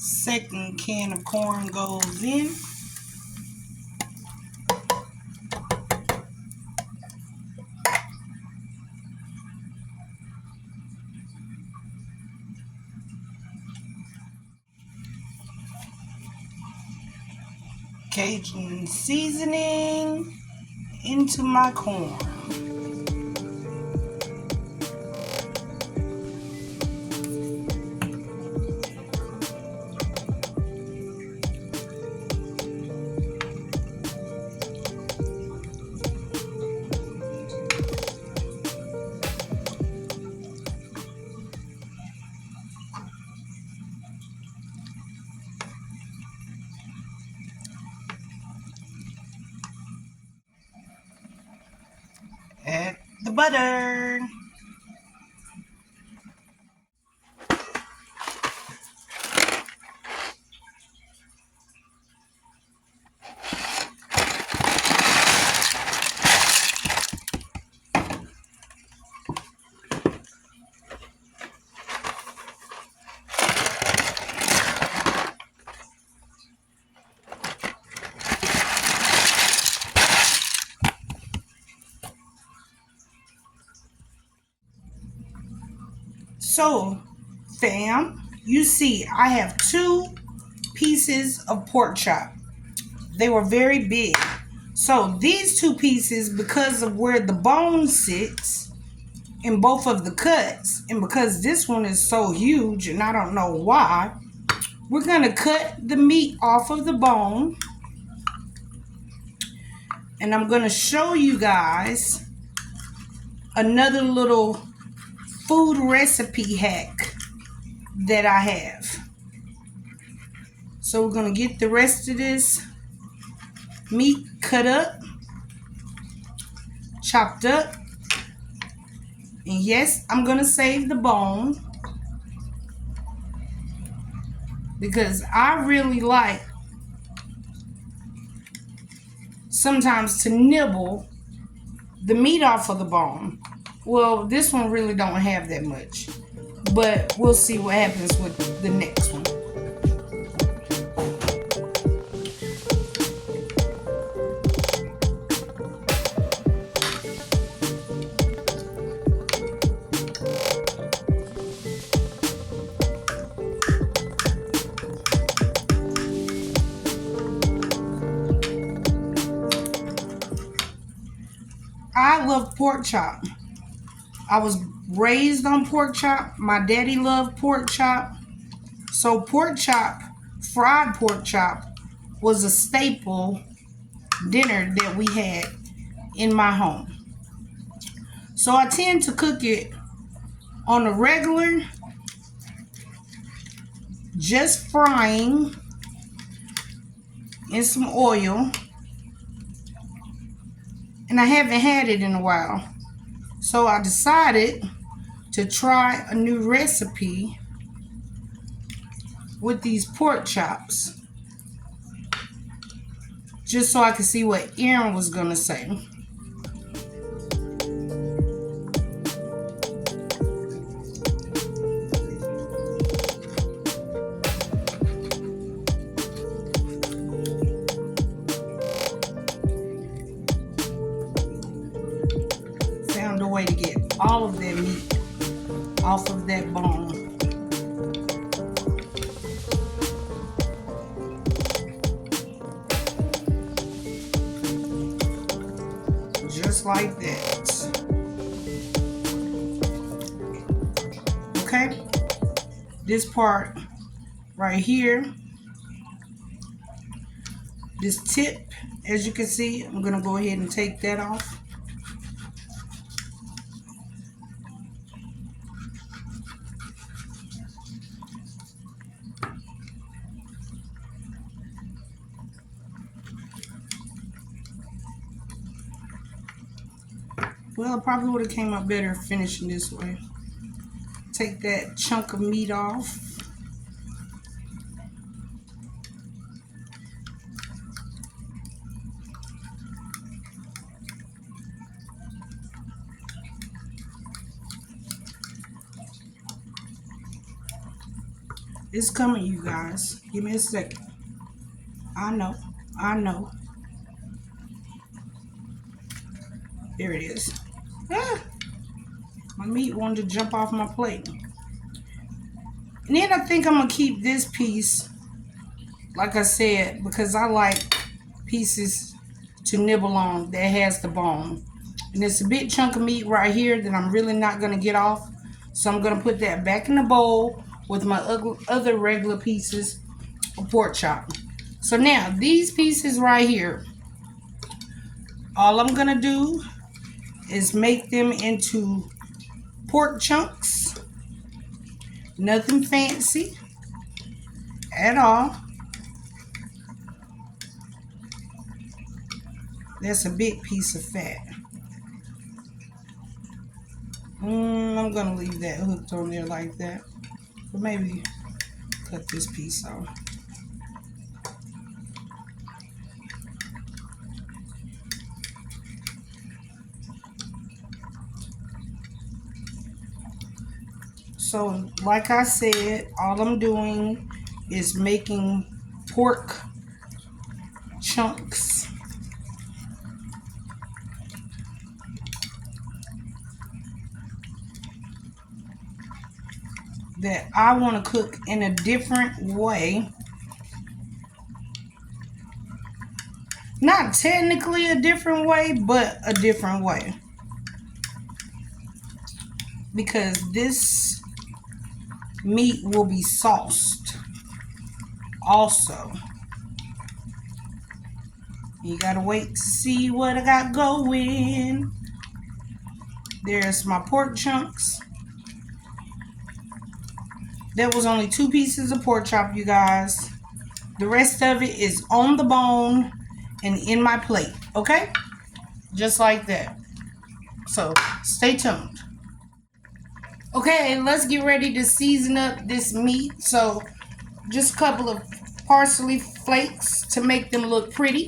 Second can of corn goes in. Cajun seasoning into my corn. Add the butter. So, fam, you see I have 2 pieces of pork chop. They were very big. So these 2 pieces, because of where the bone sits in both of the cuts, and because this one is so huge and I don't know why, we're going to cut the meat off of the bone. And I'm going to show you guys another little food recipe hack that I have. So we're going to get the rest of this meat cut up, chopped up. And yes, I'm going to save the bone because I really like sometimes to nibble the meat off of the bone. Well, this one really don't have that much, but we'll see what happens with the next one. I love pork chop. I was raised on pork chop. My daddy loved pork chop. So pork chop, fried pork chop, was a staple dinner that we had in my home. So I tend to cook it on a regular, just frying in some oil. And I haven't had it in a while. So I decided to try a new recipe with these pork chops, just so I could see what Erin was gonna say. Found a way to get all of that meat off of that bone. Just like that. Okay? This part right here, this tip, as you can see, I'm going to go ahead and take that off. Well, it probably would have came out better finishing this way. Take that chunk of meat off. It's coming, you guys. Give me a second. I know. I know. There it is. Ah, my meat wanted to jump off my plate. And then I think I'm going to keep this piece, like I said, because I like pieces to nibble on that has the bone. And it's a big chunk of meat right here that I'm really not going to get off. So I'm going to put that back in the bowl with my other regular pieces of pork chop. So now these pieces right here, all I'm going to do is make them into pork chunks. Nothing fancy at all. That's a big piece of fat. I'm gonna leave that hooked on there like that. But maybe cut this piece off. So like I said, all I'm doing is making pork chunks. That I want to cook in a different way. Not technically a different way, but a different way. Because this meat will be sauced also. You gotta wait to see what I got going. There's my pork chunks. That was only 2 pieces of pork chop, you guys. The rest of it is on the bone and in my plate, okay? Just like that. So stay tuned. Okay, let's get ready to season up this meat. So just a couple of parsley flakes to make them look pretty.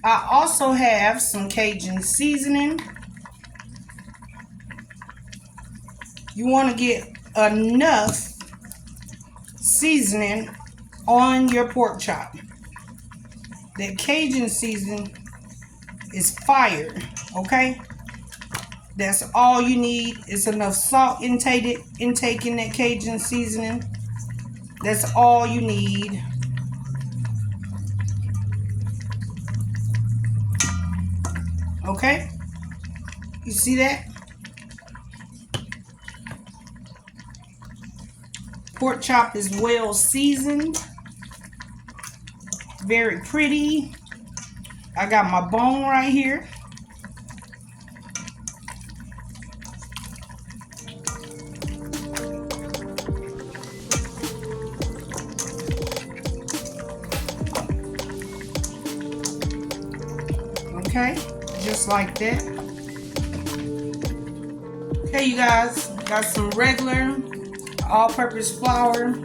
I also have some Cajun seasoning. You want to get enough seasoning on your pork chop. That Cajun seasoning is fire, okay? That's all you need is enough salt intake in that Cajun seasoning. That's all you need. Okay? You see that? Pork chop is well seasoned. Very pretty. I got my bone right here. Okay, just like that. Okay, you guys, got some regular all-purpose flour.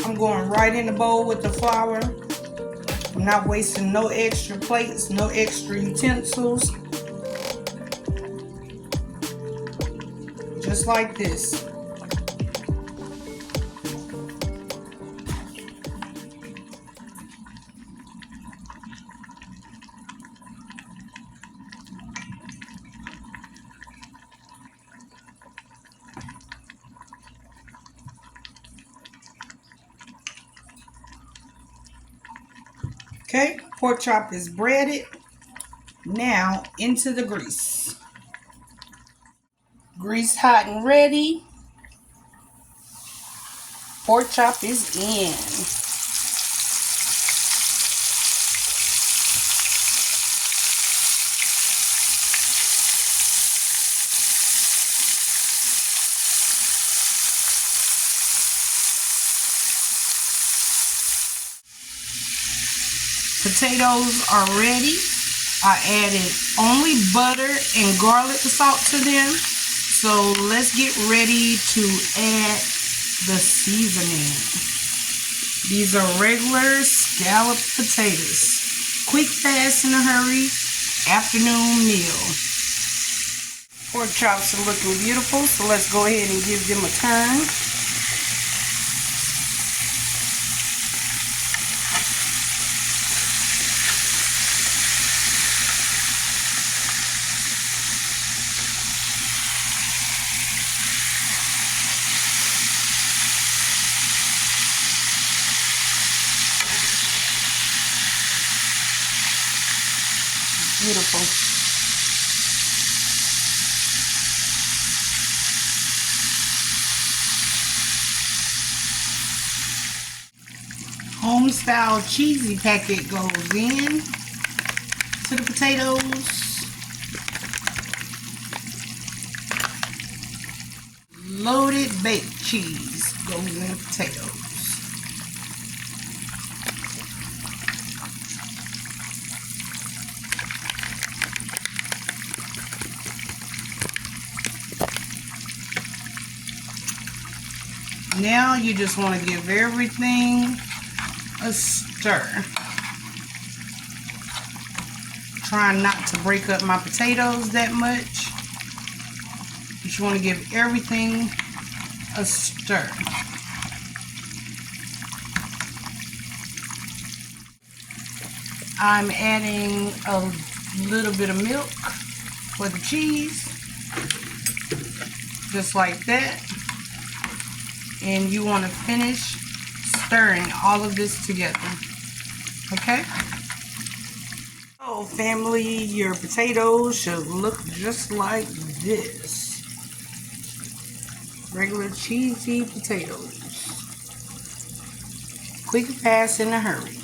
I'm going right in the bowl with the flour. I'm not wasting no extra plates, no extra utensils. Just like this. Okay, pork chop is breaded. Now into the grease. Grease hot and ready. Pork chop is in. Potatoes are ready. I added only butter and garlic salt to them. So let's get ready to add the seasoning. These are regular scalloped potatoes. Quick, fast, in a hurry afternoon meal. Pork chops are looking beautiful, so let's go ahead and give them a turn. Beautiful. Home style cheesy packet goes in to the potatoes. Loaded baked cheese goes in the potatoes. Now you just want to give everything a stir. Trying not to break up my potatoes that much. But you want to give everything a stir. I'm adding a little bit of milk for the cheese. Just like that. And you want to finish stirring all of this together. Okay? So family, your potatoes should look just like this. Regular cheesy potatoes. Quick pass in a hurry.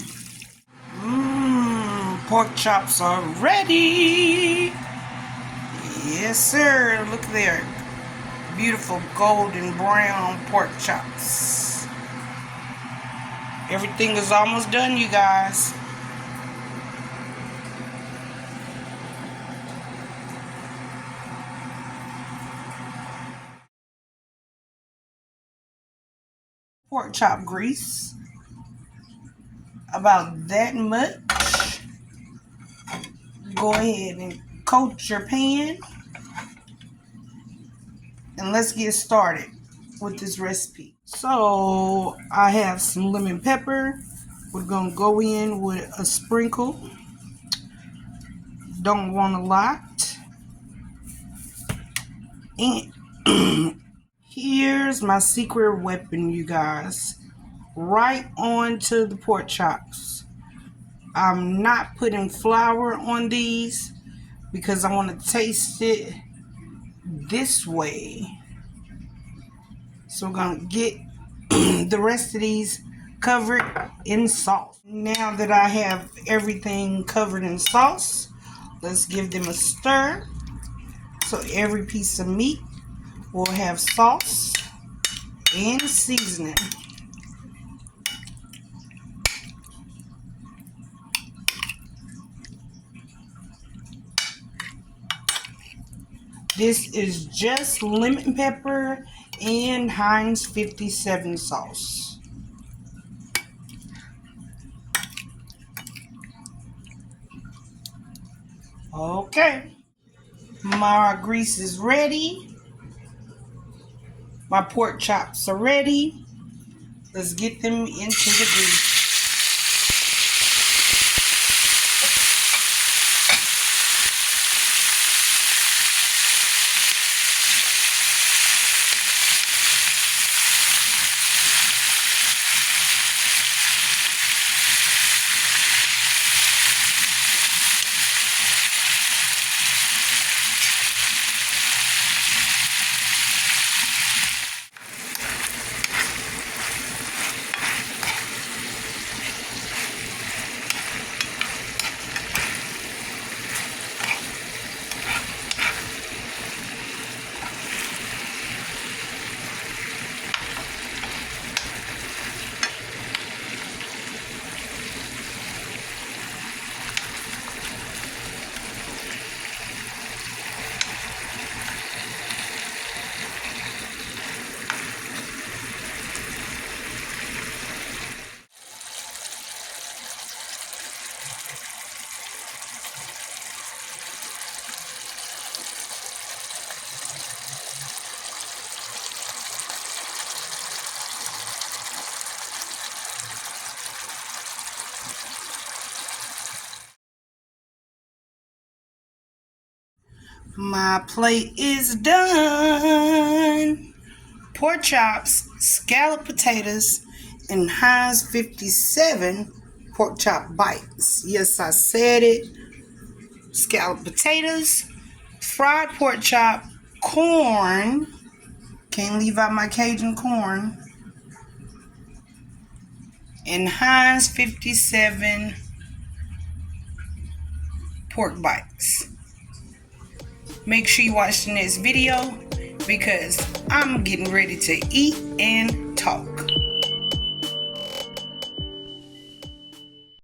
Pork chops are ready. Yes sir, look there. Beautiful golden brown pork chops. Everything is almost done, you guys. Pork chop grease. About that much. Go ahead and coat your pan. And let's get started with this recipe. So I have some lemon pepper. We're gonna go in with a sprinkle. Don't want a lot. And here's my secret weapon, you guys. Right onto the pork chops. I'm not putting flour on these because I want to taste it this way. So we're going to get the rest of these covered in sauce. Now that I have everything covered in sauce, let's give them a stir. So every piece of meat will have sauce and seasoning. This is just lemon pepper and Heinz 57 sauce. Okay, my grease is ready. My pork chops are ready. Let's get them into the grease. My plate is done. Pork chops, scalloped potatoes, and Heinz 57 pork chop bites. Yes, I said it. Scalloped potatoes, fried pork chop, corn. Can't leave out my Cajun corn. And Heinz 57 pork bites. Make sure you watch the next video because I'm getting ready to eat and talk.